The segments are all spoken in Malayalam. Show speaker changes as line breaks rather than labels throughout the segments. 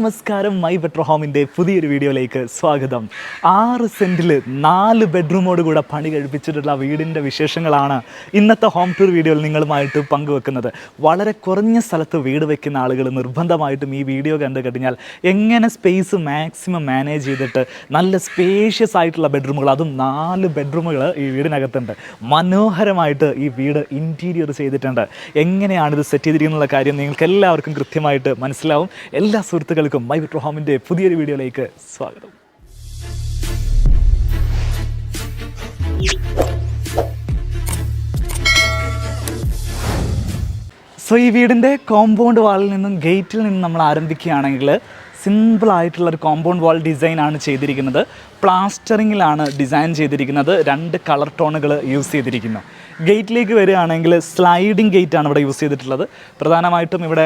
നമസ്കാരം, മൈ ബെറ്റർ ഹോമിൻ്റെ പുതിയൊരു വീഡിയോയിലേക്ക് സ്വാഗതം. 6 സെൻറ്റിൽ 4 ബെഡ്റൂമോട് കൂടെ പണി കഴിപ്പിച്ചിട്ടുള്ള വീടിൻ്റെ വിശേഷങ്ങളാണ് ഇന്നത്തെ ഹോം ടൂർ വീഡിയോയിൽ നിങ്ങളുമായിട്ട് പങ്കുവെക്കുന്നത്. വളരെ കുറഞ്ഞ സ്ഥലത്ത് വീട് വെക്കുന്ന ആളുകൾ നിർബന്ധമായിട്ടും ഈ വീഡിയോ കണ്ടു കഴിഞ്ഞാൽ എങ്ങനെ സ്പേസ് മാക്സിമം മാനേജ് ചെയ്തിട്ട് നല്ല സ്പേഷ്യസ് ആയിട്ടുള്ള ബെഡ്റൂമുകൾ, അതും 4 ബെഡ്റൂമുകൾ ഈ വീടിനകത്തുണ്ട്. മനോഹരമായിട്ട് ഈ വീട് ഇൻറ്റീരിയർ ചെയ്തിട്ടുണ്ട്. എങ്ങനെയാണിത് സെറ്റ് ചെയ്തിരിക്കുന്നുള്ള കാര്യം നിങ്ങൾക്ക് എല്ലാവർക്കും കൃത്യമായിട്ട് മനസ്സിലാവും. എല്ലാ സുഹൃത്തുക്കൾക്കും മൈ ബെറ്റർ ഹോമിൻ്റെ പുതിയൊരു വീഡിയോയിലേക്ക് സ്വാഗതം. സോ ഈ വീടിൻ്റെ കോമ്പൗണ്ട് വാളിൽ നിന്നും ഗേറ്റിൽ നിന്നും നമ്മൾ ആരംഭിക്കുകയാണെങ്കിൽ സിമ്പിളായിട്ടുള്ളൊരു കോമ്പൗണ്ട് വാൾ ഡിസൈനാണ് ചെയ്തിരിക്കുന്നത്. പ്ലാസ്റ്ററിങ്ങിലാണ് ഡിസൈൻ ചെയ്തിരിക്കുന്നത്. 2 കളർ ടോണുകൾ യൂസ് ചെയ്തിരിക്കുന്നു. ഗേറ്റിലേക്ക് വരികയാണെങ്കിൽ സ്ലൈഡിങ് ഗേറ്റാണ് ഇവിടെ യൂസ് ചെയ്തിട്ടുള്ളത്. പ്രധാനമായിട്ടും ഇവിടെ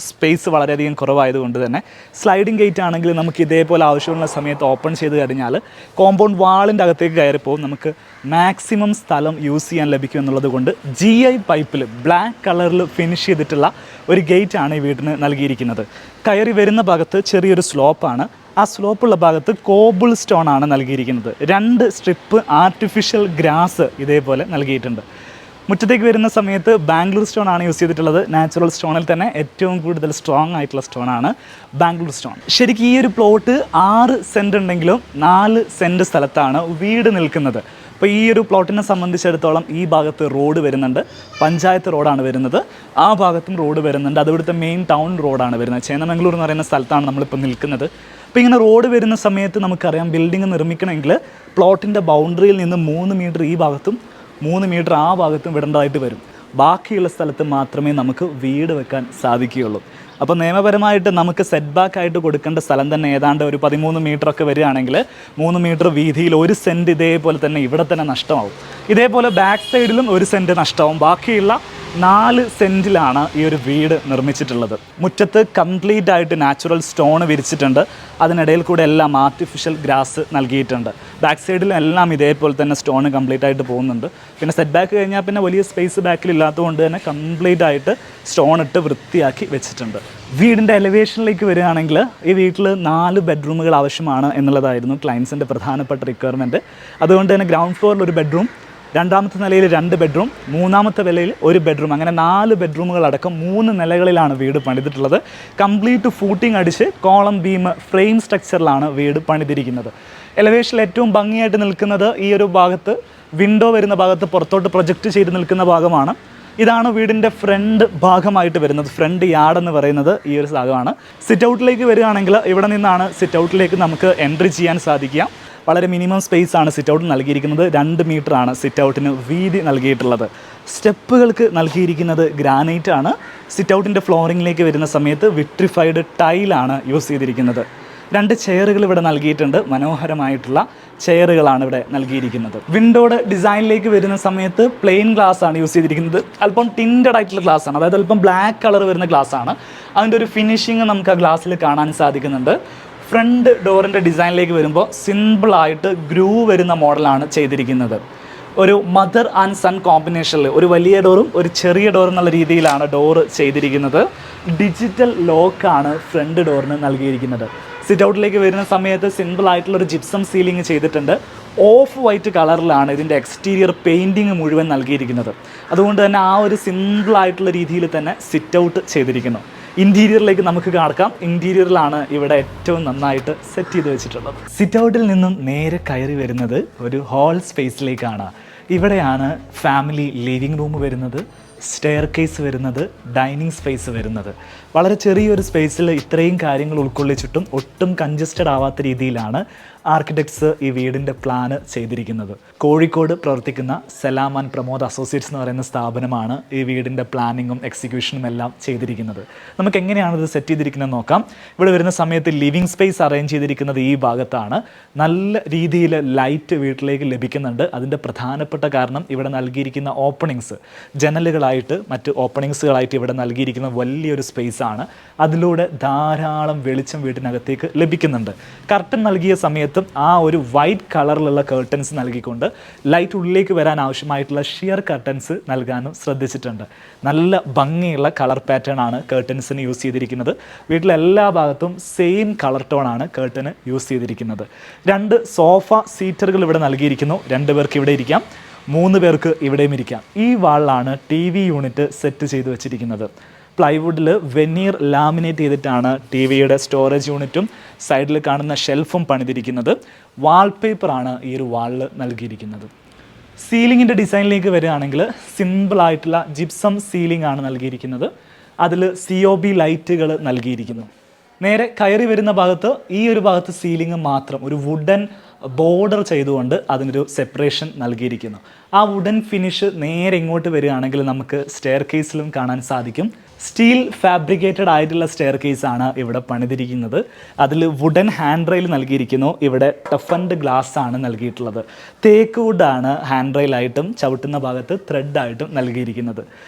സ്പേസ് വളരെയധികം കുറവായതുകൊണ്ട് തന്നെ സ്ലൈഡിങ് ഗേറ്റ് ആണെങ്കിൽ നമുക്ക് ഇതേപോലെ ആവശ്യമുള്ള സമയത്ത് ഓപ്പൺ ചെയ്ത് കഴിഞ്ഞാൽ കോമ്പൗണ്ട് വാളിൻ്റെ അകത്തേക്ക് കയറിപ്പോവും. നമുക്ക് മാക്സിമം സ്ഥലം യൂസ് ചെയ്യാൻ ലഭിക്കും എന്നുള്ളത് കൊണ്ട് GI പൈപ്പിൽ ബ്ലാക്ക് കളറിൽ ഫിനിഷ് ചെയ്തിട്ടുള്ള ഒരു ഗേറ്റാണ് ഈ വീടിന് നൽകിയിരിക്കുന്നത്. കയറി വരുന്ന ഭാഗത്ത് ചെറിയൊരു സ്ലോപ്പാണ്. ആ സ്ലോപ്പുള്ള ഭാഗത്ത് കോബിൾ സ്റ്റോൺ ആണ് നൽകിയിരിക്കുന്നത്. 2 സ്ട്രിപ്പ് ആർട്ടിഫിഷ്യൽ ഗ്രാസ് ഇതേപോലെ നൽകിയിട്ടുണ്ട്. മുറ്റത്തേക്ക് വരുന്ന സമയത്ത് ബാംഗ്ലൂർ സ്റ്റോൺ ആണ് യൂസ് ചെയ്തിട്ടുള്ളത്. നാച്ചുറൽ സ്റ്റോണിൽ തന്നെ ഏറ്റവും കൂടുതൽ സ്ട്രോങ് ആയിട്ടുള്ള സ്റ്റോണാണ് ബാംഗ്ലൂർ സ്റ്റോൺ. ശരിക്കും ഈ ഒരു പ്ലോട്ട് 6 സെൻറ്റ് ഉണ്ടെങ്കിലും 4 സെൻറ്റ് സ്ഥലത്താണ് വീട് നിൽക്കുന്നത്. അപ്പോൾ ഈ ഒരു പ്ലോട്ടിനെ സംബന്ധിച്ചിടത്തോളം ഈ ഭാഗത്ത് റോഡ് വരുന്നുണ്ട്, പഞ്ചായത്ത് റോഡാണ് വരുന്നത്. ആ ഭാഗത്തും റോഡ് വരുന്നുണ്ട്. അത് ഇവിടുത്തെ മെയിൻ ടൗൺ റോഡാണ് വരുന്നത്. ചേന്നമംഗളൂർ എന്ന് പറയുന്ന സ്ഥലത്താണ് നമ്മളിപ്പോൾ നിൽക്കുന്നത്. അപ്പോൾ ഇങ്ങനെ റോഡ് വരുന്ന സമയത്ത് നമുക്കറിയാം, ബിൽഡിംഗ് നിർമ്മിക്കണമെങ്കിൽ പ്ലോട്ടിൻ്റെ ബൗണ്ടറിയിൽ നിന്ന് 3 മീറ്റർ ഈ ഭാഗത്തും 3 മീറ്റർ ആ ഭാഗത്തും വിടേണ്ടതായിട്ട് വരും. ബാക്കിയുള്ള സ്ഥലത്ത് മാത്രമേ നമുക്ക് വീട് വെക്കാൻ സാധിക്കുകയുള്ളൂ. അപ്പോൾ നിയമപരമായിട്ട് നമുക്ക് സെറ്റ് ബാക്ക് ആയിട്ട് കൊടുക്കേണ്ട സ്ഥലം തന്നെ ഏതാണ്ട് ഒരു 13 മീറ്ററൊക്കെ വരികയാണെങ്കിൽ 3 മീറ്റർ വീതിയിൽ 1 സെൻറ്റ് ഇതേപോലെ തന്നെ ഇവിടെ തന്നെ നഷ്ടമാവും. ഇതേപോലെ ബാക്ക് സൈഡിലും 1 സെൻറ്റ് നഷ്ടമാവും. ബാക്കിയുള്ള 4 സെൻറ്റിലാണ് ഈ ഒരു വീട് നിർമ്മിച്ചിട്ടുള്ളത്. മുറ്റത്ത് കംപ്ലീറ്റ് ആയിട്ട് നാച്ചുറൽ സ്റ്റോൺ വിരിച്ചിട്ടുണ്ട്. അതിനിടയിൽ കൂടെ എല്ലാം ആർട്ടിഫിഷ്യൽ ഗ്രാസ് നൽകിയിട്ടുണ്ട്. ബാക്ക് സൈഡിലും എല്ലാം ഇതേപോലെ തന്നെ സ്റ്റോൺ കംപ്ലീറ്റ് ആയിട്ട് പോകുന്നുണ്ട്. പിന്നെ സെറ്റ് ബാക്ക് കഴിഞ്ഞാൽ പിന്നെ വലിയ സ്പേസ് ബാക്കിലില്ലാത്തതുകൊണ്ട് തന്നെ കംപ്ലീറ്റ് ആയിട്ട് സ്റ്റോൺ ഇട്ട് വൃത്തിയാക്കി വെച്ചിട്ടുണ്ട്. വീടിൻ്റെ എലിവേഷനിലേക്ക് വരികയാണെങ്കിൽ ഈ വീട്ടിൽ 4 ബെഡ്റൂമുകൾ ആവശ്യമാണ് എന്നുള്ളതായിരുന്നു ക്ലയൻസിൻ്റെ പ്രധാനപ്പെട്ട റിക്വയർമെൻറ്റ്. അതുകൊണ്ട് തന്നെ ഗ്രൗണ്ട് ഫ്ലോറിൽ ഒരു ബെഡ്റൂം, 2ാമത്തെ നിലയിൽ 2 ബെഡ്റൂം, 3ാമത്തെ നിലയിൽ 1 ബെഡ്റൂം, അങ്ങനെ 4 ബെഡ്റൂമുകൾ അടക്കം 3 നിലകളിലാണ് വീട് പണിതിട്ടുള്ളത്. കംപ്ലീറ്റ് ഫൂട്ടിംഗ് അടിച്ച് കോളം ബീം ഫ്രെയിം സ്ട്രക്ചറിലാണ് വീട് പണിതിരിക്കുന്നത്. എലിവേഷനിൽ ഏറ്റവും ഭംഗിയായിട്ട് നിൽക്കുന്നത് ഈ ഒരു ഭാഗത്ത്, വിൻഡോ വരുന്ന ഭാഗത്ത് പുറത്തോട്ട് പ്രൊജക്റ്റ് ചെയ്ത് നിൽക്കുന്ന ഭാഗമാണ്. ഇതാണ് വീടിൻ്റെ ഫ്രണ്ട് ഭാഗമായിട്ട് വരുന്നത്. ഫ്രണ്ട് യാർഡ് എന്ന് പറയുന്നത് ഈ ഒരു ഭാഗമാണ്. സിറ്റ് ഔട്ടിലേക്ക് വരികയാണെങ്കിൽ ഇവിടെ നിന്നാണ് സിറ്റ് ഔട്ടിലേക്ക് നമുക്ക് എൻട്രി ചെയ്യാൻ സാധിക്കുക. വളരെ മിനിമം സ്പേസ് ആണ് സിറ്റ് ഔട്ട് നൽകിയിരിക്കുന്നത്. 2 മീറ്റർ ആണ് സിറ്റ് ഔട്ടിന് വീതി നൽകിയിട്ടുള്ളത്. സ്റ്റെപ്പുകൾക്ക് നൽകിയിരിക്കുന്നത് ഗ്രാനൈറ്റ് ആണ്. സിറ്റ് ഔട്ടിൻ്റെ ഫ്ലോറിങ്ങിലേക്ക് വരുന്ന സമയത്ത് വിട്രിഫൈഡ് ടൈലാണ് യൂസ് ചെയ്തിരിക്കുന്നത്. 2 ചെയറുകൾ ഇവിടെ നൽകിയിട്ടുണ്ട്. മനോഹരമായിട്ടുള്ള ചെയറുകളാണ് ഇവിടെ നൽകിയിരിക്കുന്നത്. വിൻഡോയുടെ ഡിസൈനിലേക്ക് വരുന്ന സമയത്ത് പ്ലെയിൻ ഗ്ലാസ് ആണ് യൂസ് ചെയ്തിരിക്കുന്നത്. അല്പം ടിൻറ്റഡ് ആയിട്ടുള്ള ഗ്ലാസ് ആണ്, അതായത് അല്പം ബ്ലാക്ക് കളർ വരുന്ന ഗ്ലാസ് ആണ്. അതിൻ്റെ ഒരു ഫിനിഷിങ് നമുക്ക് ആ ഗ്ലാസ്സിൽ കാണാൻ സാധിക്കുന്നുണ്ട്. ഫ്രണ്ട് ഡോറിൻ്റെ ഡിസൈനിലേക്ക് വരുമ്പോൾ സിമ്പിളായിട്ട് ഗ്രൂ വരുന്ന മോഡലാണ് ചെയ്തിരിക്കുന്നത്. ഒരു മദർ ആൻഡ് സൺ കോമ്പിനേഷനിൽ ഒരു വലിയ ഡോറും ഒരു ചെറിയ ഡോറും എന്നുള്ള രീതിയിലാണ് ഡോറ് ചെയ്തിരിക്കുന്നത്. ഡിജിറ്റൽ ലോക്കാണ് ഫ്രണ്ട് ഡോറിന് നൽകിയിരിക്കുന്നത്. സിറ്റ് ഔട്ടിലേക്ക് വരുന്ന സമയത്ത് സിമ്പിളായിട്ടുള്ളൊരു ജിപ്സം സീലിംഗ് ചെയ്തിട്ടുണ്ട്. ഓഫ് വൈറ്റ് കളറിലാണ് ഇതിൻ്റെ എക്സ്റ്റീരിയർ പെയിൻറ്റിങ് മുഴുവൻ നൽകിയിരിക്കുന്നത്. അതുകൊണ്ട് തന്നെ ആ ഒരു സിമ്പിളായിട്ടുള്ള രീതിയിൽ തന്നെ സിറ്റ് ഔട്ട് ചെയ്തിരിക്കുന്നു. ഇൻറ്റീരിയറിലേക്ക് നമുക്ക് കാണാം. ഇൻറ്റീരിയറിലാണ് ഇവിടെ ഏറ്റവും നന്നായിട്ട് സെറ്റ് ചെയ്ത് വെച്ചിട്ടുള്ളത്. സിറ്റ് ഔട്ടിൽ നിന്നും നേരെ കയറി വരുന്നത് ഒരു ഹാൾ സ്പേസിലേക്കാണ്. ഇവിടെയാണ് ഫാമിലി ലിവിങ് റൂം വരുന്നത്, സ്റ്റെയർ കേസ് വരുന്നത്, ഡൈനിങ് സ്പേസ് വരുന്നത്. വളരെ ചെറിയൊരു സ്പേസിൽ ഇത്രയും കാര്യങ്ങൾ ഉൾക്കൊള്ളിച്ചിട്ടും ഒട്ടും കൺജസ്റ്റഡ് ആവാത്ത രീതിയിലാണ് ആർക്കിടെക്ട്സ് ഈ വീടിൻ്റെ പ്ലാന് ചെയ്തിരിക്കുന്നത്. കോഴിക്കോട് പ്രവർത്തിക്കുന്ന സലാം ആൻഡ് പ്രമോദ് അസോസിയേറ്റ്സ് എന്ന് പറയുന്ന സ്ഥാപനമാണ് ഈ വീടിൻ്റെ പ്ലാനിങ്ങും എക്സിക്യൂഷനും എല്ലാം ചെയ്തിരിക്കുന്നത്. നമുക്ക് എങ്ങനെയാണ് ഇത് സെറ്റ് ചെയ്തിരിക്കുന്നത് നോക്കാം. ഇവിടെ വരുന്ന സമയത്ത് ലിവിങ് സ്പേസ് അറേഞ്ച് ചെയ്തിരിക്കുന്നത് ഈ ഭാഗത്താണ്. നല്ല രീതിയിൽ ലൈറ്റ് വീട്ടിലേക്ക് ലഭിക്കുന്നുണ്ട്. അതിൻ്റെ പ്രധാനപ്പെട്ട കാരണം ഇവിടെ നൽകിയിരിക്കുന്ന ഓപ്പണിങ്സ്, ജനലുകളായി വിൻഡോകളായിട്ട് മറ്റ് ഓപ്പണിങ്സുകളായിട്ട് ഇവിടെ നൽകിയിരിക്കുന്ന വലിയൊരു സ്പേസാണ്. അതിലൂടെ ധാരാളം വെളിച്ചം വീട്ടിനകത്തേക്ക് ലഭിക്കുന്നുണ്ട്. കർട്ടൻ നൽകിയ സമയത്തും ആ ഒരു വൈറ്റ് കളറിലുള്ള കേർട്ടൻസ് നൽകിക്കൊണ്ട് ലൈറ്റ് ഉള്ളിലേക്ക് വരാൻ ആവശ്യമായിട്ടുള്ള ഷിയർ കർട്ടൻസ് നൽകാനും ശ്രദ്ധിച്ചിട്ടുണ്ട്. നല്ല ഭംഗിയുള്ള കളർ പാറ്റേൺ ആണ് കേർട്ടൻസിന് യൂസ് ചെയ്തിരിക്കുന്നത്. വീട്ടിലെ എല്ലാ ഭാഗത്തും സെയിം കളർ ടോൺ ആണ് കേർട്ടന് യൂസ് ചെയ്തിരിക്കുന്നത്. 2 സോഫ സീറ്ററുകൾ ഇവിടെ നൽകിയിരിക്കുന്നു. 2 പേർക്ക് ഇവിടെ ഇരിക്കാം, 3 പേർക്ക് ഇവിടെയും ഇരിക്കാം. ഈ വാളിലാണ് TV യൂണിറ്റ് സെറ്റ് ചെയ്ത് വെച്ചിരിക്കുന്നത്. പ്ലൈവുഡിൽ വെനീർ ലാമിനേറ്റ് ചെയ്തിട്ടാണ് TVയുടെ സ്റ്റോറേജ് യൂണിറ്റും സൈഡിൽ കാണുന്ന ഷെൽഫും പണിതിരിക്കുന്നത്. വാൾപേപ്പറാണ് ഈ ഒരു വാളിൽ നൽകിയിരിക്കുന്നത്. സീലിങ്ങിൻ്റെ ഡിസൈനിലേക്ക് വരികയാണെങ്കിൽ സിമ്പിളായിട്ടുള്ള ജിപ്സം സീലിംഗ് ആണ് നൽകിയിരിക്കുന്നത്. അതിൽ COB ലൈറ്റുകൾ നൽകിയിരിക്കുന്നു. നേരെ കയറി വരുന്ന ഭാഗത്ത് ഈ ഒരു ഭാഗത്ത് സീലിംഗ് മാത്രം ഒരു വുഡൻ ബോർഡർ ചെയ്തുകൊണ്ട് അതിനൊരു സെപ്പറേഷൻ നൽകിയിരിക്കുന്നു. ആ വുഡൻ ഫിനിഷ് നേരെ ഇങ്ങോട്ട് വരികയാണെങ്കിൽ നമുക്ക് സ്റ്റെയർ കേസിലും കാണാൻ സാധിക്കും. സ്റ്റീൽ ഫാബ്രിക്കേറ്റഡ് ആയിട്ടുള്ള സ്റ്റെയർ കേസാണ് ഇവിടെ പണിതിരിക്കുന്നത്. അതിൽ വുഡൻ ഹാൻഡ് റെയിൽ നൽകിയിരിക്കുന്നു. ഇവിടെ ടഫൻഡ് ഗ്ലാസ് ആണ് നൽകിയിട്ടുള്ളത്. തേക്ക് വുഡാണ് ഹാൻഡ് റെയിലായിട്ടും ചവിട്ടുന്ന ഭാഗത്ത് ത്രെഡായിട്ടും നൽകിയിരിക്കുന്നത്.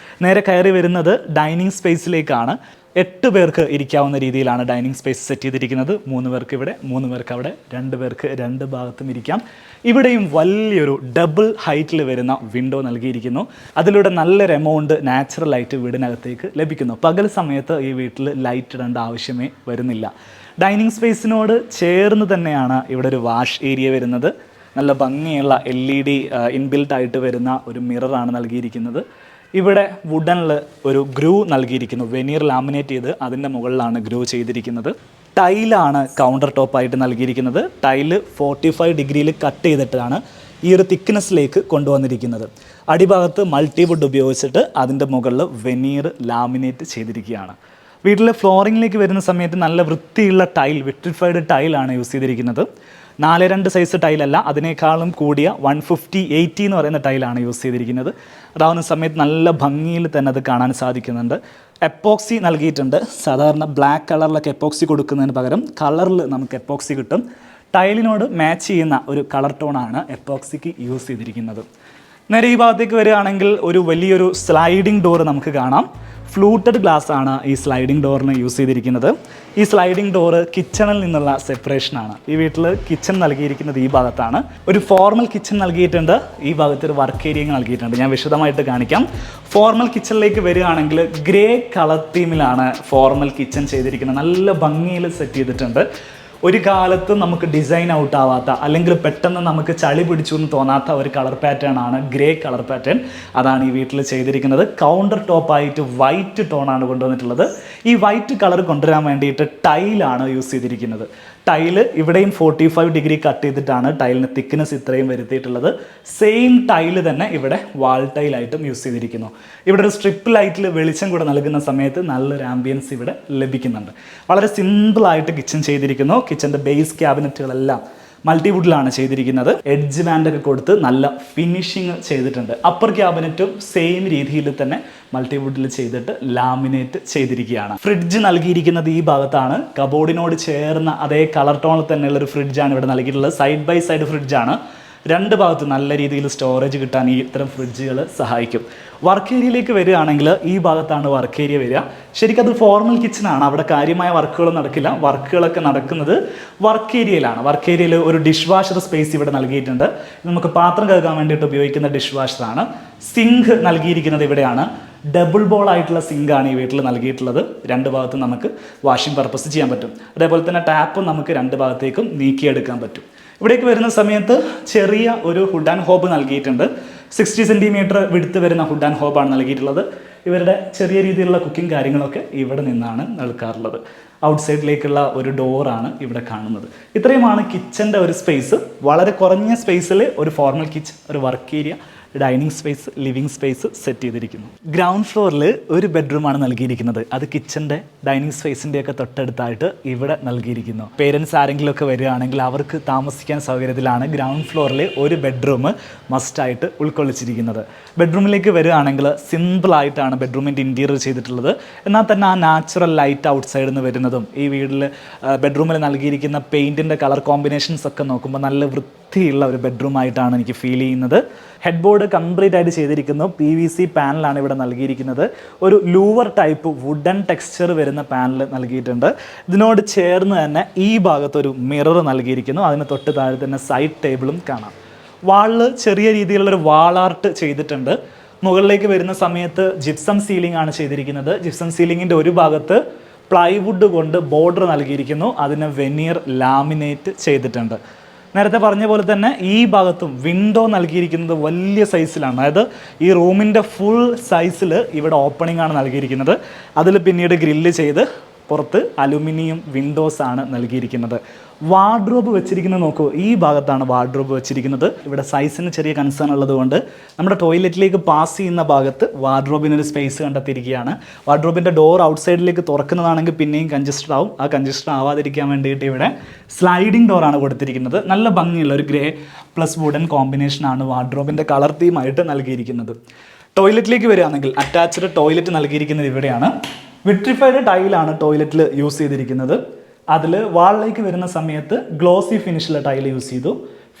നേരെ കയറി വരുന്നത് ഡൈനിങ് സ്പേസിലേക്കാണ്. 8 പേർക്ക് ഇരിക്കാവുന്ന രീതിയിലാണ് ഡൈനിങ് സ്പേസ് സെറ്റ് ചെയ്തിരിക്കുന്നത്. 3 പേർക്ക് ഇവിടെ, 3 പേർക്ക് അവിടെ, 2 പേർക്ക് 2 ഭാഗത്തും ഇരിക്കാം. ഇവിടെയും വലിയൊരു ഡബിൾ ഹൈറ്റിൽ വരുന്ന വിൻഡോ നൽകിയിരിക്കുന്നു. അതിലൂടെ നല്ലൊരു എമൗണ്ട് നാച്ചുറൽ ലൈറ്റ് വീടിനകത്തേക്ക് ലഭിക്കുന്നു. പകൽ സമയത്ത് ഈ വീട്ടിൽ ലൈറ്റ് ഇടേണ്ട ആവശ്യമേ വരുന്നില്ല. ഡൈനിങ് സ്പേസിനോട് ചേർന്ന് തന്നെയാണ് ഇവിടെ ഒരു വാഷ് ഏരിയ വരുന്നത്. നല്ല ഭംഗിയുള്ള LED ഇൻബിൽട്ട് ആയിട്ട് വരുന്ന ഒരു മിററാണ് നൽകിയിരിക്കുന്നത്. ഇവിടെ വുഡനിൽ ഒരു ഗ്രൂ നൽകിയിരിക്കുന്നു. വെനീർ ലാമിനേറ്റ് ചെയ്ത് അതിൻ്റെ മുകളിലാണ് ഗ്രൂ ചെയ്തിരിക്കുന്നത്. ടൈലാണ് കൗണ്ടർ ടോപ്പായിട്ട് നൽകിയിരിക്കുന്നത്. ടൈല് 45 ഡിഗ്രിയിൽ കട്ട് ചെയ്തിട്ടാണ് ഈ ഒരു തിക്നെസ്സിലേക്ക് കൊണ്ടുവന്നിരിക്കുന്നത്. അടിഭാഗത്ത് മൾട്ടിവുഡ് ഉപയോഗിച്ചിട്ട് അതിൻ്റെ മുകളിൽ വെനീർ ലാമിനേറ്റ് ചെയ്തിരിക്കുകയാണ്. വീട്ടിലെ ഫ്ലോറിങ്ങിലേക്ക് വരുന്ന സമയത്ത് നല്ല വൃത്തിയുള്ള ടൈൽ, വിട്രിഫൈഡ് ടൈലാണ് യൂസ് ചെയ്തിരിക്കുന്നത്. 4:2 സൈസ് ടൈലല്ല, അതിനേക്കാളും കൂടിയ 150/80 എന്ന് പറയുന്ന ടൈലാണ് യൂസ് ചെയ്തിരിക്കുന്നത്. അതാവുന്ന സമയത്ത് നല്ല ഭംഗിയിൽ തന്നെ അത് കാണാൻ സാധിക്കുന്നുണ്ട്. എപ്പോക്സി നൽകിയിട്ടുണ്ട്. സാധാരണ ബ്ലാക്ക് കളറിലൊക്കെ എപ്പോക്സി കൊടുക്കുന്നതിന് പകരം കളറിൽ നമുക്ക് എപ്പോക്സി കിട്ടും. ടൈലിനോട് മാച്ച് ചെയ്യുന്ന ഒരു കളർ ടോണാണ് എപ്പോക്സിക്ക് യൂസ് ചെയ്തിരിക്കുന്നത്. നേരെ ഈ ഭാഗത്തേക്ക് വരികയാണെങ്കിൽ ഒരു വലിയൊരു സ്ലൈഡിംഗ് ഡോർ നമുക്ക് കാണാം. ഫ്ലൂട്ടഡ് ഗ്ലാസ് ആണ് ഈ സ്ലൈഡിംഗ് ഡോറിന് യൂസ് ചെയ്തിരിക്കുന്നത്. ഈ സ്ലൈഡിംഗ് ഡോറ് കിച്ചണിൽ നിന്നുള്ള സെപ്പറേഷനാണ്. ഈ വീട്ടിൽ കിച്ചൺ നൽകിയിരിക്കുന്നത് ഈ ഭാഗത്താണ്. ഒരു ഫോർമൽ കിച്ചൺ നൽകിയിട്ടുണ്ട്. ഈ ഭാഗത്ത് ഒരു വർക്ക് ഏരിയ നൽകിയിട്ടുണ്ട്. ഞാൻ വിശദമായിട്ട് കാണിക്കാം. ഫോർമൽ കിച്ചണിലേക്ക് വരികയാണെങ്കിൽ ഗ്രേ കളർ തീമിലാണ് ഫോർമൽ കിച്ചൺ ചെയ്തിരിക്കുന്നത്. നല്ല ഭംഗിയിൽ സെറ്റ് ചെയ്തിട്ടുണ്ട്. ഒരു കാലത്തും നമുക്ക് ഡിസൈൻ ഔട്ട് ആവാത്ത, അല്ലെങ്കിൽ പെട്ടെന്ന് നമുക്ക് ചളി പിടിച്ചു എന്ന് തോന്നാത്ത ഒരു കളർ പാറ്റേൺ ആണ് ഗ്രേ കളർ പാറ്റേൺ. അതാണ് ഈ വീട്ടിൽ ചെയ്തിരിക്കുന്നത്. കൗണ്ടർ ടോപ്പായിട്ട് വൈറ്റ് ടോണാണ് കൊണ്ടുവന്നിട്ടുള്ളത്. ഈ വൈറ്റ് കളർ കൊണ്ടുവരാൻ വേണ്ടിയിട്ട് ടൈലാണ് യൂസ് ചെയ്തിരിക്കുന്നത്. ടൈല് ഇവിടെയും 45 ഡിഗ്രി കട്ട് ചെയ്തിട്ടാണ് ടൈലിന് തിക്നെസ് ഇത്രയും വരുത്തിയിട്ടുള്ളത്. സെയിം ടൈല് തന്നെ ഇവിടെ വാൾ ടൈലായിട്ടും യൂസ് ചെയ്തിരിക്കുന്നു. ഇവിടെ ഒരു സ്ട്രിപ്പ് ലൈറ്റിൽ വെളിച്ചം കൂടെ നൽകുന്ന സമയത്ത് നല്ലൊരു ആംബിയൻസ് ഇവിടെ ലഭിക്കുന്നുണ്ട്. വളരെ സിമ്പിളായിട്ട് കിച്ചൺ ചെയ്തിരിക്കുന്നു. കിച്ചൻ്റെ ബേസ് ക്യാബിനറ്റുകളെല്ലാം മൾട്ടിവുഡിലാണ് ചെയ്തിരിക്കുന്നത്. എഡ്ജ് ബാൻഡൊക്കെ കൊടുത്ത് നല്ല ഫിനിഷിങ് ചെയ്തിട്ടുണ്ട്. അപ്പർ ക്യാബിനറ്റും സെയിം രീതിയിൽ തന്നെ മൾട്ടിവുഡിൽ ചെയ്തിട്ട് ലാമിനേറ്റ് ചെയ്തിരിക്കുകയാണ്. ഫ്രിഡ്ജ് നൽകിയിരിക്കുന്നത് ഈ ഭാഗത്താണ്. കബോർഡിനോട് ചേർന്ന അതേ കളർ ടോണിൽ തന്നെയുള്ളൊരു ഫ്രിഡ്ജാണ് ഇവിടെ നൽകിയിട്ടുള്ളത്. Side by side ഫ്രിഡ്ജാണ്. 2 ഭാഗത്ത് നല്ല രീതിയിൽ സ്റ്റോറേജ് കിട്ടാൻ ഈ ഇത്തരം ഫ്രിഡ്ജുകൾ സഹായിക്കും. വർക്ക് ഏരിയയിലേക്ക് വരികയാണെങ്കിൽ ഈ ഭാഗത്താണ് വർക്ക് ഏരിയ വരിക. ശരിക്കും അത് ഫോർമൽ കിച്ചണാണ്. അവിടെ കാര്യമായ വർക്കുകൾ നടക്കില്ല. വർക്കുകളൊക്കെ നടക്കുന്നത് വർക്ക് ഏരിയയിലാണ്. വർക്ക് ഏരിയയിൽ ഒരു ഡിഷ് വാഷർ സ്പേസ് ഇവിടെ നൽകിയിട്ടുണ്ട്. നമുക്ക് പാത്രം കഴുകാൻ വേണ്ടിയിട്ട് ഉപയോഗിക്കുന്ന ഡിഷ് വാഷറാണ്. സിങ്ക് നൽകിയിരിക്കുന്നത് ഇവിടെയാണ്. ഡബിൾ ബോൾ ആയിട്ടുള്ള സിങ്കാണ് ഈ വീട്ടിൽ നൽകിയിട്ടുള്ളത്. 2 ഭാഗത്തും നമുക്ക് വാഷിംഗ് പർപ്പസ് ചെയ്യാൻ പറ്റും. അതേപോലെ തന്നെ ടാപ്പും നമുക്ക് 2 ഭാഗത്തേക്കും നീക്കിയെടുക്കാൻ പറ്റും. ഇവിടേക്ക് വരുന്ന സമയത്ത് ചെറിയ ഒരു ഹുഡ് ആൻഡ് ഹോബ് നൽകിയിട്ടുണ്ട്. 60 സെൻറ്റിമീറ്റർ വിടുത്ത് വരുന്ന ഹുഡ് ആൻഡ് ഹോബാണ് നൽകിയിട്ടുള്ളത്. ഇവരുടെ ചെറിയ രീതിയിലുള്ള കുക്കിംഗ് കാര്യങ്ങളൊക്കെ ഇവിടെ നിന്നാണ് നൽകാറുള്ളത്. ഔട്ട്സൈഡിലേക്കുള്ള ഒരു ഡോറാണ് ഇവിടെ കാണുന്നത്. ഇത്രയുമാണ് കിച്ചൻ്റെ ഒരു സ്പേസ്. വളരെ കുറഞ്ഞ സ്പേസിൽ ഒരു ഫോർമൽ കിച്ചൺ, ഒരു work area, dining space, living space set ചെയ്തിരിക്കുന്നു. ഗ്രൗണ്ട് ഫ്ലോറിൽ ഒരു ബെഡ്റൂമാണ് നൽകിയിരിക്കുന്നത്. അത് കിച്ചൻ്റെ ഡൈനിങ് സ്പേസിൻ്റെ ഒക്കെ തൊട്ടടുത്തായിട്ട് ഇവിടെ നൽകിയിരിക്കുന്നു. പേരൻസ് ആരെങ്കിലും ഒക്കെ വരികയാണെങ്കിൽ അവർക്ക് താമസിക്കാൻ സൗകര്യത്തിലാണ് ഗ്രൗണ്ട് ഫ്ലോറിൽ ഒരു ബെഡ്റൂം മസ്റ്റായിട്ട് ഉൾക്കൊള്ളിച്ചിരിക്കുന്നത്. ബെഡ്റൂമിലേക്ക് വരികയാണെങ്കിൽ സിമ്പിളായിട്ടാണ് ബെഡ്റൂമിൻ്റെ ഇൻറ്റീരിയർ ചെയ്തിട്ടുള്ളത്. എന്നാൽ തന്നെ ആ നാച്ചുറൽ ലൈറ്റ് ഔട്ട് സൈഡിൽ നിന്ന് വരുന്നതും ഈ വീട്ടിൽ ബെഡ്റൂമിൽ നൽകിയിരിക്കുന്ന പെയിൻറ്റിൻ്റെ കളർ കോമ്പിനേഷൻസ് ഒക്കെ നോക്കുമ്പോൾ നല്ല വൃത്തിയുള്ള ഒരു ബെഡ്റൂം ആയിട്ടാണ് എനിക്ക് ഫീൽ ചെയ്യുന്നത്. ഹെഡ് ബോർഡ് കംപ്ലീറ്റ് ആയിട്ട് ചെയ്തിരിക്കുന്നു. PVC പാനലാണ് ഇവിടെ നൽകിയിരിക്കുന്നത്. ഒരു ലൂവർ ടൈപ്പ് വുഡൻ ടെക്സ്ചർ വരുന്ന പാനൽ നൽകിയിട്ടുണ്ട്. ഇതിനോട് ചേർന്ന് തന്നെ ഈ ഭാഗത്തൊരു മിറർ നൽകിയിരിക്കുന്നു. അതിന് തൊട്ട് താഴെ തന്നെ സൈഡ് ടേബിളും കാണാം. വാളിൽ ചെറിയ രീതിയിലുള്ളൊരു വാൾ ആർട്ട് ചെയ്തിട്ടുണ്ട്. മുകളിലേക്ക് വരുന്ന സമയത്ത് ജിപ്സം സീലിംഗ് ആണ് ചെയ്തിരിക്കുന്നത്. ജിപ്സം സീലിങ്ങിൻ്റെ ഒരു ഭാഗത്ത് പ്ലൈവുഡ് കൊണ്ട് ബോർഡർ നൽകിയിരിക്കുന്നു. അതിന് വെനീർ ലാമിനേറ്റ് ചെയ്തിട്ടുണ്ട്. നേരത്തെ പറഞ്ഞ പോലെ തന്നെ ഈ ഭാഗത്തും വിൻഡോ നൽകിയിരിക്കുന്നത് വലിയ സൈസിലാണ്. അതായത് ഈ റൂമിൻ്റെ ഫുൾ സൈസിൽ ഇവിടെ ഓപ്പണിംഗ് ആണ് നൽകിയിരിക്കുന്നത്. അതിൽ പിന്നീട് ഗ്രില്ല് ചെയ്ത് പുറത്ത് അലുമിനിയം വിൻഡോസ് ആണ് നൽകിയിരിക്കുന്നത്. വാർഡ്രോബ് വെച്ചിരിക്കുന്നത് നോക്കൂ, ഈ ഭാഗത്താണ് വാർഡ്രോബ് വെച്ചിരിക്കുന്നത്. ഇവിടെ സൈസിന് ചെറിയ കൺസേൺ ഉള്ളതുകൊണ്ട് നമ്മുടെ ടോയ്ലറ്റിലേക്ക് പാസ് ചെയ്യുന്ന ഭാഗത്ത് വാർഡ്രോബിനൊരു സ്പേസ് കണ്ടെത്തിയിരിക്കുകയാണ്. വാർഡ്രോബിൻ്റെ ഡോർ ഔട്ട്സൈഡിലേക്ക് തുറക്കുന്നതാണെങ്കിൽ പിന്നെയും കൺജസ്റ്റഡ് ആവും. ആ കൺജസ്റ്റഡ് ആവാതിരിക്കാൻ വേണ്ടിയിട്ട് ഇവിടെ സ്ലൈഡിംഗ് ഡോറാണ് കൊടുത്തിരിക്കുന്നത്. നല്ല ഭംഗിയുള്ള ഒരു ഗ്രേ പ്ലസ് വുഡൻ കോമ്പിനേഷനാണ് വാർഡ്രോബിൻ്റെ കളർ തീമായിട്ട് നൽകിയിരിക്കുന്നത്. ടോയ്ലറ്റിലേക്ക് വരികയാണെങ്കിൽ അറ്റാച്ച്ഡ് ടോയ്ലറ്റ് നൽകിയിരിക്കുന്നത് ഇവിടെയാണ്. വിട്രിഫൈഡ് ടൈലാണ് ടോയ്ലറ്റിൽ യൂസ് ചെയ്തിരിക്കുന്നത്. അതിൽ വാളിലേക്ക് വരുന്ന സമയത്ത് ഗ്ലോസി ഫിനിഷുള്ള ടൈൽ യൂസ് ചെയ്തു.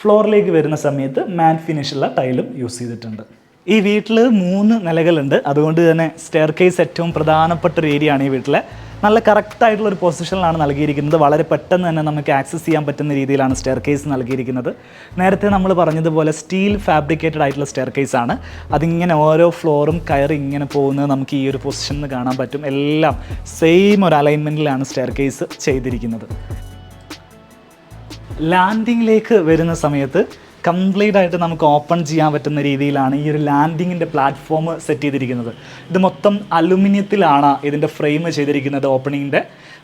ഫ്ലോറിലേക്ക് വരുന്ന സമയത്ത് മാറ്റ് ഫിനിഷുള്ള ടൈലും യൂസ് ചെയ്തിട്ടുണ്ട്. ഈ വീട്ടിൽ 3 നിലകളുണ്ട്. അതുകൊണ്ട് തന്നെ സ്റ്റെയർ കേസ് ഏറ്റവും പ്രധാനപ്പെട്ട ഒരു ഏരിയ ആണ് ഈ വീട്ടിലെ. നല്ല കറക്റ്റായിട്ടുള്ളൊരു പൊസിഷനിലാണ് നൽകിയിരിക്കുന്നത്. വളരെ പെട്ടെന്ന് തന്നെ നമുക്ക് ആക്സസ് ചെയ്യാൻ പറ്റുന്ന രീതിയിലാണ് സ്റ്റെയർ കേസ് നൽകിയിരിക്കുന്നത്. നേരത്തെ നമ്മൾ പറഞ്ഞതുപോലെ സ്റ്റീൽ ഫാബ്രിക്കേറ്റഡ് ആയിട്ടുള്ള സ്റ്റെയർ കേസ് ആണ്. അതിങ്ങനെ ഓരോ ഫ്ലോറും കയറി ഇങ്ങനെ പോകുന്നത് നമുക്ക് ഈ ഒരു പൊസിഷനിൽ കാണാൻ പറ്റും. എല്ലാം സെയിം ഒരു അലൈൻമെൻറ്റിലാണ് സ്റ്റെയർ കേസ് ചെയ്തിരിക്കുന്നത്. ലാൻഡിങ്ങിലേക്ക് വരുന്ന സമയത്ത് കംപ്ലീറ്റ് ആയിട്ട് നമുക്ക് ഓപ്പൺ ചെയ്യാൻ പറ്റുന്ന രീതിയിലാണ് ഈ ഒരു ലാൻഡിങ്ങിൻ്റെ പ്ലാറ്റ്ഫോം സെറ്റ് ചെയ്തിരിക്കുന്നത്. ഇത് മൊത്തം അലുമിനിയത്തിലാണ് ഇതിൻ്റെ ഫ്രെയിം ചെയ്തിരിക്കുന്നത്. ഓപ്പണിങ്ങിൻ്റെ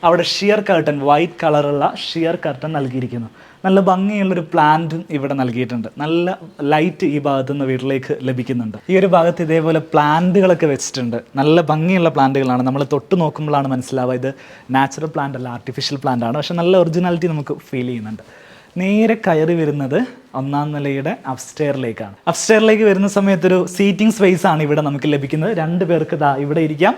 അവിടെ ഷിയർ കർട്ടൻ, വൈറ്റ് കളറുള്ള ഷിയർ കർട്ടൻ നൽകിയിരിക്കുന്നു. നല്ല ഭംഗിയുള്ളൊരു പ്ലാന്റും ഇവിടെ നൽകിയിട്ടുണ്ട്. നല്ല ലൈറ്റ് ഈ ഭാഗത്തു നിന്ന് വീട്ടിലേക്ക് ലഭിക്കുന്നുണ്ട്. ഈ ഒരു ഭാഗത്ത് ഇതേപോലെ പ്ലാന്റുകളൊക്കെ വെച്ചിട്ടുണ്ട്. നല്ല ഭംഗിയുള്ള പ്ലാന്റുകളാണ്. നമ്മൾ തൊട്ട് നോക്കുമ്പോഴാണ് മനസ്സിലാവുക ഇത് നാച്ചുറൽ പ്ലാന്റ് അല്ല, ആർട്ടിഫിഷ്യൽ പ്ലാന്റ് ആണ്. പക്ഷെ നല്ല ഒറിജിനാലിറ്റി നമുക്ക് ഫീൽ ചെയ്യുന്നുണ്ട്. നേരെ കയറി വരുന്നത് 1ാം നിലയുടെ അപ്സ്റ്റെയറിലേക്കാണ്. അപ്സ്റ്റെയറിലേക്ക് വരുന്ന സമയത്തൊരു സീറ്റിംഗ് സ്പേസ് ആണ് ഇവിടെ നമുക്ക് ലഭിക്കുന്നത്. 2 പേർക്ക് ഇവിടെ ഇരിക്കാം,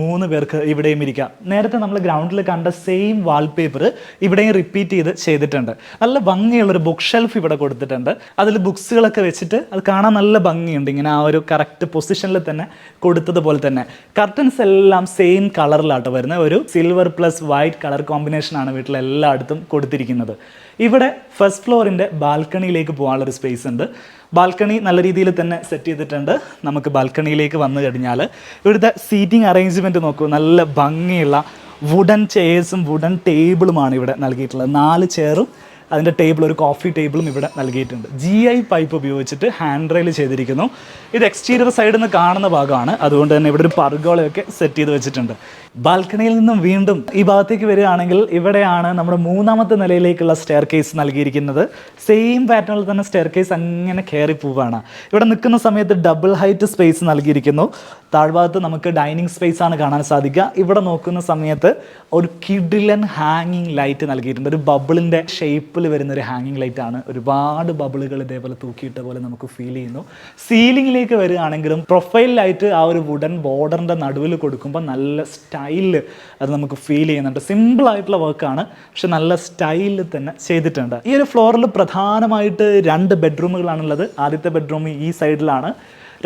3 പേർക്ക് ഇവിടെയും ഇരിക്കാം. നേരത്തെ നമ്മൾ ഗ്രൗണ്ടിൽ കണ്ട സെയിം വാൾപേപ്പർ ഇവിടെയും റിപ്പീറ്റ് ചെയ്തിട്ടുണ്ട്. നല്ല ഭംഗിയുള്ളൊരു ബുക്ക് ഷെൽഫ് ഇവിടെ കൊടുത്തിട്ടുണ്ട്. അതിൽ ബുക്സുകളൊക്കെ വെച്ചിട്ട് അത് കാണാൻ നല്ല ഭംഗിയുണ്ട്. ഇങ്ങനെ ആ ഒരു കറക്റ്റ് പൊസിഷനിൽ തന്നെ കൊടുത്തതുപോലെ തന്നെ കർട്ടൻസ് എല്ലാം സെയിം കളറിലാട്ടോ വരുന്നത്. ഒരു സിൽവർ പ്ലസ് വൈറ്റ് കളർ കോമ്പിനേഷനാണ് വീട്ടിലെല്ലായിടത്തും കൊടുത്തിരിക്കുന്നത്. ഇവിടെ ഫസ്റ്റ് ഫ്ലോറിൻ്റെ ബാൽക്കണിയിലേക്ക് പോകാനുള്ളൊരു സ്പേസ് ഉണ്ട്. ബാൽക്കണി നല്ല രീതിയിൽ തന്നെ സെറ്റ് ചെയ്തിട്ടുണ്ട്. നമുക്ക് ബാൽക്കണിയിലേക്ക് വന്നു കഴിഞ്ഞാൽ ഇവിടുത്തെ സീറ്റിംഗ് അറേഞ്ച്മെൻറ്റ് നോക്കൂ. നല്ല ഭംഗിയുള്ള വുഡൻ ചെയർസും വുഡൻ ടേബിളുമാണ് ഇവിടെ നൽകിയിട്ടുള്ളത്. 4 ചെയറും അതിൻ്റെ ടേബിൾ, ഒരു കോഫി ടേബിളും ഇവിടെ നൽകിയിട്ടുണ്ട്. GI പൈപ്പ് ഉപയോഗിച്ചിട്ട് ഹാൻഡ് റെയിൽ ചെയ്തിരിക്കുന്നു. ഇത് എക്സ്റ്റീരിയർ സൈഡിൽ നിന്ന് കാണുന്ന ഭാഗമാണ്. അതുകൊണ്ട് തന്നെ ഇവിടെ ഒരു പർഗോളയൊക്കെ സെറ്റ് ചെയ്ത് വെച്ചിട്ടുണ്ട്. ബാൽക്കണിയിൽ നിന്നും വീണ്ടും ഈ ഭാഗത്തേക്ക് വരികയാണെങ്കിൽ ഇവിടെയാണ് നമ്മുടെ 3ാമത്തെ നിലയിലേക്കുള്ള സ്റ്റെയർ കേസ് നൽകിയിരിക്കുന്നത്. സെയിം പാറ്റേണിൽ തന്നെ സ്റ്റെയർ കേസ് അങ്ങനെ കയറി പോവുകയാണ്. ഇവിടെ നിൽക്കുന്ന സമയത്ത് ഡബിൾ ഹൈറ്റ് സ്പേസ് നൽകിയിരിക്കുന്നു. താഴ്ഭാഗത്ത് നമുക്ക് ഡൈനിങ് സ്പേസ് ആണ് കാണാൻ സാധിക്കുക. ഇവിടെ നോക്കുന്ന സമയത്ത് ഒരു കിഡിലൻ ഹാങ്ങിങ് ലൈറ്റ് നൽകിയിട്ടുണ്ട്. ഒരു ബബിളിൻ്റെ ഷേപ്പിൽ വരുന്ന ഒരു ഹാങ്ങിങ് ലൈറ്റ് ആണ്. ഒരുപാട് ബബിളുകൾ ഇതേപോലെ തൂക്കിയിട്ട പോലെ നമുക്ക് ഫീൽ ചെയ്യുന്നു. സീലിംഗിലേക്ക് വരികയാണെങ്കിലും പ്രൊഫൈലിലായിട്ട് ആ ഒരു വുഡൻ ബോർഡറിൻ്റെ നടുവിൽ കൊടുക്കുമ്പോൾ നല്ല സ്റ്റൈലിൽ അത് നമുക്ക് ഫീൽ ചെയ്യുന്നുണ്ട്. സിമ്പിൾ ആയിട്ടുള്ള വർക്കാണ്, പക്ഷെ നല്ല സ്റ്റൈലിൽ തന്നെ ചെയ്തിട്ടുണ്ട്. ഈ ഒരു ഫ്ലോറിൽ പ്രധാനമായിട്ട് 2 ബെഡ്റൂമുകളാണുള്ളത്. ആദ്യത്തെ ബെഡ്റൂം ഈ സൈഡിലാണ്,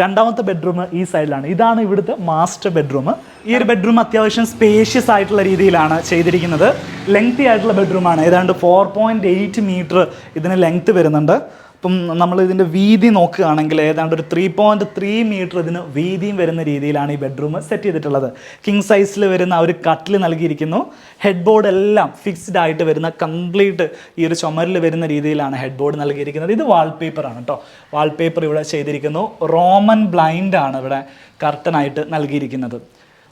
2ാമത്തെ ബെഡ്റൂം ഈ സൈഡിലാണ്. ഇതാണ് ഇവിടുത്തെ മാസ്റ്റർ ബെഡ്റൂം. ഈ ഒരു ബെഡ്റൂം അത്യാവശ്യം സ്പേഷ്യസ് ആയിട്ടുള്ള രീതിയിലാണ് ചെയ്തിരിക്കുന്നത്. ലെങ്തി ആയിട്ടുള്ള ബെഡ്റൂമാണ്. ഏതാണ്ട് 4.8 മീറ്റർ ഇതിന് ലെങ്ത് വരുന്നുണ്ട്. അപ്പം നമ്മൾ ഇതിൻ്റെ വീതി നോക്കുകയാണെങ്കിൽ ഏതാണ്ട് ഒരു 3.3 മീറ്റർ ഇതിന് വീതിയും വരുന്ന രീതിയിലാണ് ഈ ബെഡ്റൂം സെറ്റ് ചെയ്തിട്ടുള്ളത്. കിങ് സൈസിൽ വരുന്ന ഒരു കട്ടിൽ നൽകിയിരിക്കുന്നു. ഹെഡ് ബോർഡ് എല്ലാം ഫിക്സ്ഡ് ആയിട്ട് വരുന്ന കംപ്ലീറ്റ് ഈ ഒരു ചുമരിൽ വരുന്ന രീതിയിലാണ് ഹെഡ് ബോർഡ് നൽകിയിരിക്കുന്നത്. ഇത് വാൾപേപ്പറാണ് കേട്ടോ. വാൾപേപ്പർ ഇവിടെ ചെയ്തിരിക്കുന്നു. റോമൻ ബ്ലൈൻഡ് ആണ് ഇവിടെ കർട്ടനായിട്ട് നൽകിയിരിക്കുന്നത്.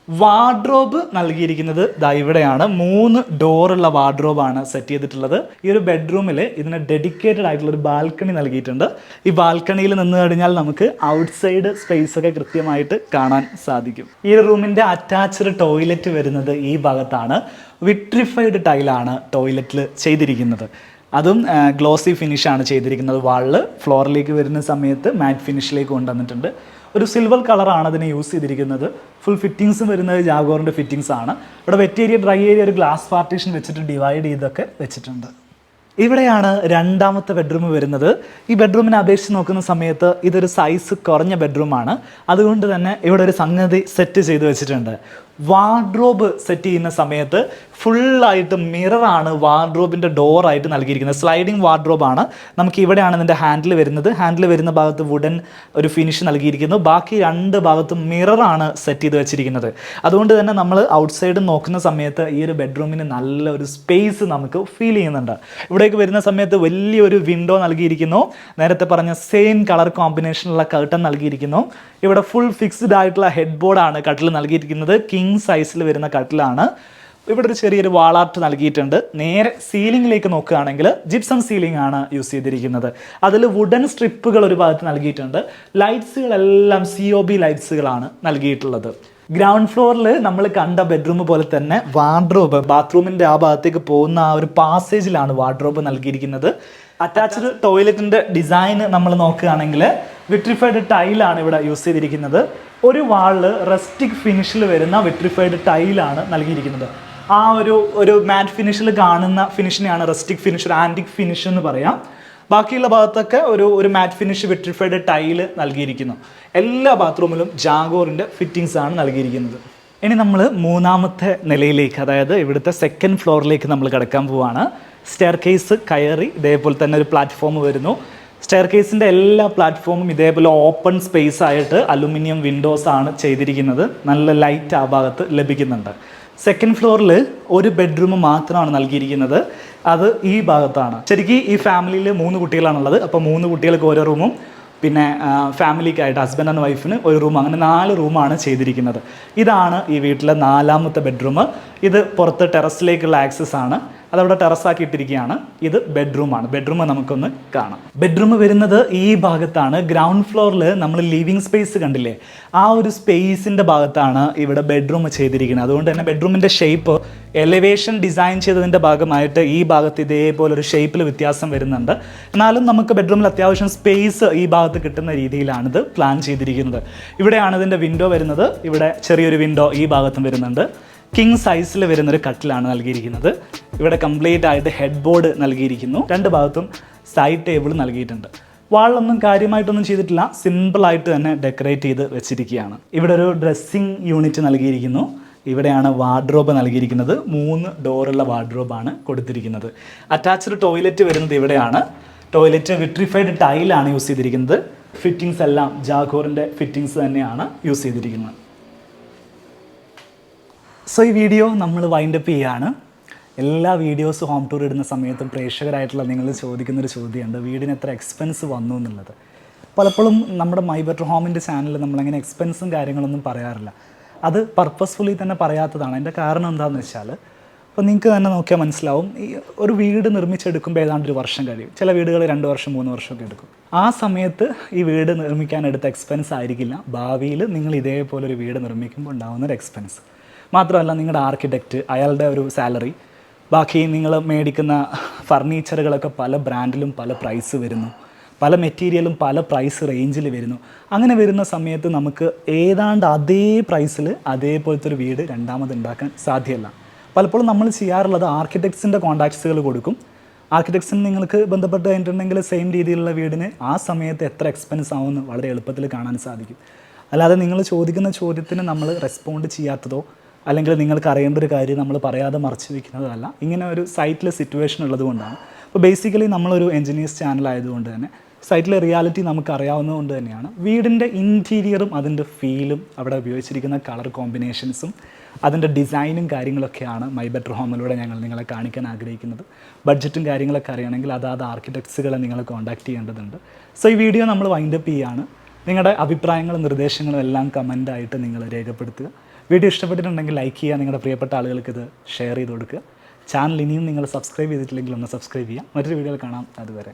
വാർഡ്രോബ് നൽകിയിരിക്കുന്നത് ദാ ഇവിടെയാണ്. 3 ഡോറുള്ള വാർഡ്രോബാണ് സെറ്റ് ചെയ്തിട്ടുള്ളത്. ഈ ഒരു ബെഡ്റൂമിൽ ഇതിന് ഡെഡിക്കേറ്റഡ് ആയിട്ടുള്ള ഒരു ബാൽക്കണി നൽകിയിട്ടുണ്ട്. ഈ ബാൽക്കണിയിൽ നിന്ന് കഴിഞ്ഞാൽ നമുക്ക് ഔട്ട്സൈഡ് സ്പേസ് ഒക്കെ കൃത്യമായിട്ട് കാണാൻ സാധിക്കും. ഈ ഒരു റൂമിൻ്റെ അറ്റാച്ച്ഡ് ടോയ്ലറ്റ് വരുന്നത് ഈ ഭാഗത്താണ്. വിട്രിഫൈഡ് ടൈലാണ് ടോയ്ലറ്റിൽ ചെയ്തിരിക്കുന്നത്. അതും ഗ്ലോസി ഫിനിഷാണ് ചെയ്തിരിക്കുന്നത്. വാളിൽ ഫ്ലോറിലേക്ക് വരുന്ന സമയത്ത് മാറ്റ് ഫിനിഷിലേക്ക് കൊണ്ടുവന്നിട്ടുണ്ട്. ഒരു സിൽവർ കളറാണ് അതിനെ യൂസ് ചെയ്തിരിക്കുന്നത്. ഫുൾ ഫിറ്റിങ്സും വരുന്നത് ജാഗോറിൻ്റെ ഫിറ്റിങ്സ് ആണ്. ഇവിടെ വെറ്റ് ഏരിയ, ഡ്രൈ ഏരിയ ഒരു ഗ്ലാസ് പാർട്ടീഷൻ വെച്ചിട്ട് ഡിവൈഡ് ചെയ്തൊക്കെ വെച്ചിട്ടുണ്ട്. ഇവിടെയാണ് രണ്ടാമത്തെ ബെഡ്റൂം വരുന്നത്. ഈ ബെഡ്റൂമിനെ അപേക്ഷിച്ച് നോക്കുന്ന സമയത്ത് ഇതൊരു സൈസ് കുറഞ്ഞ ബെഡ്റൂമാണ്. അതുകൊണ്ട് തന്നെ ഇവിടെ ഒരു സംഗതി സെറ്റ് ചെയ്ത് വെച്ചിട്ടുണ്ട്. വാർഡ്രോബ് സെറ്റ് ചെയ്യുന്ന സമയത്ത് ഫുള്ളായിട്ട് മിററാണ് വാർഡ്രോബിൻ്റെ ഡോറായിട്ട് നൽകിയിരിക്കുന്നത്. സ്ലൈഡിങ് വാർഡ്രോബാണ്. നമുക്ക് ഇവിടെയാണ് ഇതിൻ്റെ ഹാൻഡിൽ വരുന്നത്. ഹാൻഡിൽ വരുന്ന ഭാഗത്ത് വുഡൻ ഒരു ഫിനിഷ് നൽകിയിരിക്കുന്നു. ബാക്കി രണ്ട് ഭാഗത്തും മിററാണ് സെറ്റ് ചെയ്ത് വെച്ചിരിക്കുന്നത്. അതുകൊണ്ട് തന്നെ നമ്മൾ ഔട്ട്സൈഡ് നോക്കുന്ന സമയത്ത് ഈ ഒരു ബെഡ്റൂമിന് നല്ലൊരു സ്പേസ് നമുക്ക് ഫീൽ ചെയ്യുന്നുണ്ട്. ഇവിടേക്ക് വരുന്ന സമയത്ത് വലിയൊരു വിൻഡോ നൽകിയിരിക്കുന്നു. നേരത്തെ പറഞ്ഞ സെയിം കളർ കോമ്പിനേഷനുള്ള കർട്ടൻ നൽകിയിരിക്കുന്നു. ഇവിടെ ഫുൾ ഫിക്സ്ഡ് ആയിട്ടുള്ള ഹെഡ് ബോർഡാണ് കട്ടിൽ നൽകിയിരിക്കുന്നത്. കിങ് സൈസിൽ വരുന്ന കട്ടിലാണ്. ഇവിടെ ഒരു ചെറിയൊരു വാളാർട്ട് നൽകിയിട്ടുണ്ട്. നേരെ സീലിംഗിലേക്ക് നോക്കുകയാണെങ്കിൽ ജിപ്സം സീലിംഗ് ആണ് യൂസ് ചെയ്തിരിക്കുന്നത്. അതിൽ വുഡൻ സ്ട്രിപ്പുകൾ ഒരു ഭാഗത്ത് നൽകിയിട്ടുണ്ട്. ലൈറ്റ്സുകളെല്ലാം COB ലൈറ്റ്സുകളാണ് നൽകിയിട്ടുള്ളത്. ഗ്രൗണ്ട് ഫ്ലോറിൽ നമ്മൾ കണ്ട ബെഡ്റൂം പോലെ തന്നെ വാർഡ്രോബ് ബാത്റൂമിൻ്റെ ആ ഭാഗത്തേക്ക് പോകുന്ന ആ ഒരു പാസേജിലാണ് വാർഡ്രോബ് നൽകിയിരിക്കുന്നത്. അറ്റാച്ച്ഡ് ടോയ്ലറ്റിൻ്റെ ഡിസൈൻ നമ്മൾ നോക്കുകയാണെങ്കിൽ വിട്രിഫൈഡ് ടൈലാണ് ഇവിടെ യൂസ് ചെയ്തിരിക്കുന്നത്. ഒരു വാളിൽ റസ്റ്റിക് ഫിനിഷിൽ വരുന്ന വിട്രിഫൈഡ് ടൈലാണ് നൽകിയിരിക്കുന്നത്. ആ ഒരു മാറ്റ് ഫിനിഷിൽ കാണുന്ന ഫിനിഷിനെയാണ് റസ്റ്റിക് ഫിനിഷ്, ഒരു ആൻറ്റിക് ഫിനിഷ് എന്ന് പറയാം. ബാക്കിയുള്ള ഭാഗത്തൊക്കെ ഒരു മാറ്റ് ഫിനിഷ് വിട്രിഫൈഡ് ടൈല് നൽകിയിരിക്കുന്നു. എല്ലാ ബാത്റൂമിലും ജാഗോറിൻ്റെ ഫിറ്റിങ്സ് ആണ് നൽകിയിരിക്കുന്നത്. ഇനി നമ്മൾ മൂന്നാമത്തെ നിലയിലേക്ക്, അതായത് ഇവിടുത്തെ സെക്കൻഡ് ഫ്ലോറിലേക്ക് നമ്മൾ കിടക്കാൻ പോവുകയാണ്. സ്റ്റെയർ കേസ് കയറി ഇതേപോലെ തന്നെ ഒരു പ്ലാറ്റ്ഫോം വരുന്നു. സ്റ്റെയർ കേസിൻ്റെ എല്ലാ പ്ലാറ്റ്ഫോമും ഇതേപോലെ ഓപ്പൺ സ്പേസ് ആയിട്ട് അലുമിനിയം വിൻഡോസ് ആണ് ചെയ്തിരിക്കുന്നത്. നല്ല ലൈറ്റ് ആ ഭാഗത്ത് ലഭിക്കുന്നുണ്ട്. സെക്കൻഡ് ഫ്ലോറിൽ ഒരു ബെഡ്റൂം മാത്രമാണ് നൽകിയിരിക്കുന്നത്. അത് ഈ ഭാഗത്താണ്. ശരിക്കും ഈ ഫാമിലിയിൽ 3 കുട്ടികളാണുള്ളത്. അപ്പോൾ 3 കുട്ടികൾക്ക് ഓരോ റൂമും, പിന്നെ ഫാമിലിക്കായിട്ട് ഹസ്ബൻഡ് ആൻഡ് വൈഫിന് ഒരു റൂം, അങ്ങനെ 4 റൂമാണ് ചെയ്തിരിക്കുന്നത്. ഇതാണ് ഈ വീട്ടിലെ 4ാമത്തെ ബെഡ്റൂം. ഇത് പുറത്ത് ടെറസിലേക്കുള്ള ആക്സസ് ആണ്. അതവിടെ ടെറസാക്കി ഇട്ടിരിക്കുകയാണ്. ഇത് ബെഡ്റൂമാണ്. ബെഡ്റൂം നമുക്കൊന്ന് കാണാം. ബെഡ്റൂം വരുന്നത് ഈ ഭാഗത്താണ്. ഗ്രൗണ്ട് ഫ്ലോറിൽ നമ്മൾ ലിവിങ് സ്പേസ് കണ്ടില്ലേ, ആ ഒരു സ്പേസിൻ്റെ ഭാഗത്താണ് ഇവിടെ ബെഡ്റൂം ചെയ്തിരിക്കുന്നത്. അതുകൊണ്ട് തന്നെ ബെഡ്റൂമിൻ്റെ ഷേപ്പ് എലിവേഷൻ ഡിസൈൻ ചെയ്തതിൻ്റെ ഭാഗമായിട്ട് ഈ ഭാഗത്ത് ഇതേപോലൊരു ഷേപ്പിൽ വ്യത്യാസം വരുന്നുണ്ട്. എന്നാലും നമുക്ക് ബെഡ്റൂമിൽ അത്യാവശ്യം സ്പേസ് ഈ ഭാഗത്ത് കിട്ടുന്ന രീതിയിലാണിത് പ്ലാൻ ചെയ്തിരിക്കുന്നത്. ഇവിടെയാണ് ഇതിൻ്റെ വിൻഡോ വരുന്നത്. ഇവിടെ ചെറിയൊരു വിൻഡോ ഈ ഭാഗത്തും വരുന്നുണ്ട്. കിങ് സൈസിൽ വരുന്നൊരു കട്ടിലാണ് നൽകിയിരിക്കുന്നത്. ഇവിടെ കംപ്ലീറ്റ് ആയിട്ട് ഹെഡ് ബോർഡ് നൽകിയിരിക്കുന്നു. 2 ഭാഗത്തും സൈഡ് ടേബിൾ നൽകിയിട്ടുണ്ട്. വാളിലൊന്നും കാര്യമായിട്ടൊന്നും ചെയ്തിട്ടില്ല. സിമ്പിളായിട്ട് തന്നെ ഡെക്കറേറ്റ് ചെയ്ത് വെച്ചിരിക്കുകയാണ്. ഇവിടെ ഒരു ഡ്രസ്സിങ് യൂണിറ്റ് നൽകിയിരിക്കുന്നു. ഇവിടെയാണ് വാർഡ്രോബ് നൽകിയിരിക്കുന്നത്. 3 ഡോറുള്ള വാർഡ്രോബാണ് കൊടുത്തിരിക്കുന്നത്. അറ്റാച്ച്ഡ് ടോയ്ലറ്റ് വരുന്നത് ഇവിടെയാണ്. ടോയ്ലറ്റ് വിട്രിഫൈഡ് ടൈലാണ് യൂസ് ചെയ്തിരിക്കുന്നത്. ഫിറ്റിങ്സ് എല്ലാം ജാഗോറിൻ്റെ ഫിറ്റിങ്സ് തന്നെയാണ് യൂസ് ചെയ്തിരിക്കുന്നത്. സോ ഈ വീഡിയോ നമ്മൾ വൈൻഡപ്പ് ചെയ്യുകയാണ്. എല്ലാ വീഡിയോസ് ഹോം ടൂർ ഇടുന്ന സമയത്തും പ്രേക്ഷകരായിട്ടുള്ള നിങ്ങൾ ചോദിക്കുന്നൊരു ചോദ്യമുണ്ട്, വീടിന് എത്ര എക്സ്പെൻസ് വന്നു എന്നുള്ളത്. പലപ്പോഴും നമ്മുടെ മൈ ബെറ്റർ ഹോമിൻ്റെ ചാനലിൽ നമ്മളങ്ങനെ എക്സ്പെൻസും കാര്യങ്ങളൊന്നും പറയാറില്ല. അത് പർപ്പസ്ഫുള്ളി തന്നെ പറയാത്തതാണ്. അതിൻ്റെ കാരണം എന്താണെന്ന് വെച്ചാൽ, അപ്പോൾ നിങ്ങൾക്ക് തന്നെ നോക്കിയാൽ മനസ്സിലാവും, ഈ ഒരു വീട് നിർമ്മിച്ചെടുക്കുമ്പോൾ ഏതാണ്ട് 1 വർഷം കഴിയും. ചില വീടുകൾ 2 വർഷം 3 വർഷമൊക്കെ എടുക്കും. ആ സമയത്ത് ഈ വീട് നിർമ്മിക്കാനെടുത്ത എക്സ്പെൻസ് ആയിരിക്കില്ല ഭാവിയിൽ നിങ്ങൾ ഇതേപോലൊരു വീട് നിർമ്മിക്കുമ്പോൾ ഉണ്ടാകുന്നൊരു എക്സ്പെൻസ്. മാത്രമല്ല നിങ്ങളുടെ ആർക്കിടെക്റ്റ്, അയാളുടെ ഒരു സാലറി, ബാക്കി നിങ്ങൾ മേടിക്കുന്ന ഫർണിച്ചറുകളൊക്കെ പല ബ്രാൻഡിലും പല പ്രൈസ് വരുന്നു, പല മെറ്റീരിയലും പല പ്രൈസ് റേഞ്ചിൽ വരുന്നു. അങ്ങനെ വരുന്ന സമയത്ത് നമുക്ക് ഏതാണ്ട് അതേ പ്രൈസിൽ അതേപോലത്തെ ഒരു വീട് രണ്ടാമത് ഉണ്ടാക്കാൻ സാധ്യമല്ല. പലപ്പോഴും നമ്മൾ ചെയ്യാറുള്ളത് ആർക്കിടെക്ട്സിൻ്റെ കോൺടാക്ട്സുകൾ കൊടുക്കും. ആർക്കിടെക്ട്സിന് നിങ്ങൾക്ക് ബന്ധപ്പെട്ട് കഴിഞ്ഞിട്ടുണ്ടെങ്കിൽ സെയിം രീതിയിലുള്ള വീടിന് ആ സമയത്ത് എത്ര എക്സ്പെൻസ് ആവുമെന്ന് വളരെ എളുപ്പത്തിൽ കാണാൻ സാധിക്കും. അല്ലാതെ നിങ്ങൾ ചോദിക്കുന്ന ചോദ്യത്തിന് നമ്മൾ റെസ്പോണ്ട് ചെയ്യാത്തതോ അല്ലെങ്കിൽ നിങ്ങൾക്ക് അറിയേണ്ട ഒരു കാര്യം നമ്മൾ പറയാതെ മറച്ചു വയ്ക്കുന്നതല്ല. ഇങ്ങനെ ഒരു സൈറ്റിലെ സിറ്റുവേഷൻ ഉള്ളത് കൊണ്ടാണ്. അപ്പോൾ ബേസിക്കലി നമ്മളൊരു എൻജിനീയേഴ്സ് ചാനൽ ആയതുകൊണ്ട് തന്നെ സൈറ്റിലെ റിയാലിറ്റി നമുക്ക് അറിയാവുന്നതുകൊണ്ട് തന്നെയാണ് വീടിൻ്റെ ഇൻറ്റീരിയറും അതിൻ്റെ ഫീലും അവിടെ ഉപയോഗിച്ചിരിക്കുന്ന കളർ കോമ്പിനേഷൻസും അതിൻ്റെ ഡിസൈനും കാര്യങ്ങളൊക്കെയാണ് മൈ ബെറ്റർ ഹോമിലൂടെ ഞങ്ങൾ നിങ്ങളെ കാണിക്കാൻ ആഗ്രഹിക്കുന്നത്. ബഡ്ജറ്റും കാര്യങ്ങളൊക്കെ അറിയണമെങ്കിൽ അതാത് ആർക്കിടെക്ട്സുകളെ നിങ്ങൾ കോൺടാക്ട് ചെയ്യേണ്ടതുണ്ട്. സോ ഈ വീഡിയോ നമ്മൾ വൈൻഡപ്പ് ചെയ്യുകയാണ്. നിങ്ങളുടെ അഭിപ്രായങ്ങളും നിർദ്ദേശങ്ങളും എല്ലാം കമൻ്റായിട്ട് നിങ്ങൾ രേഖപ്പെടുത്തുക. വീഡിയോ ഇഷ്ടപ്പെട്ടിട്ടുണ്ടെങ്കിൽ ലൈക്ക് ചെയ്യുക, നിങ്ങളുടെ പ്രിയപ്പെട്ട ആളുകൾക്ക് ഇത് ഷെയർ ചെയ്ത് കൊടുക്കുക. ചാനൽ ഇനിയും നിങ്ങൾ സബ്സ്ക്രൈബ് ചെയ്തിട്ടില്ലെങ്കിൽ ഒന്ന് സബ്സ്ക്രൈബ് ചെയ്യുക. മറ്റൊരു വീഡിയോയിൽ കാണാം. അതുവരെ.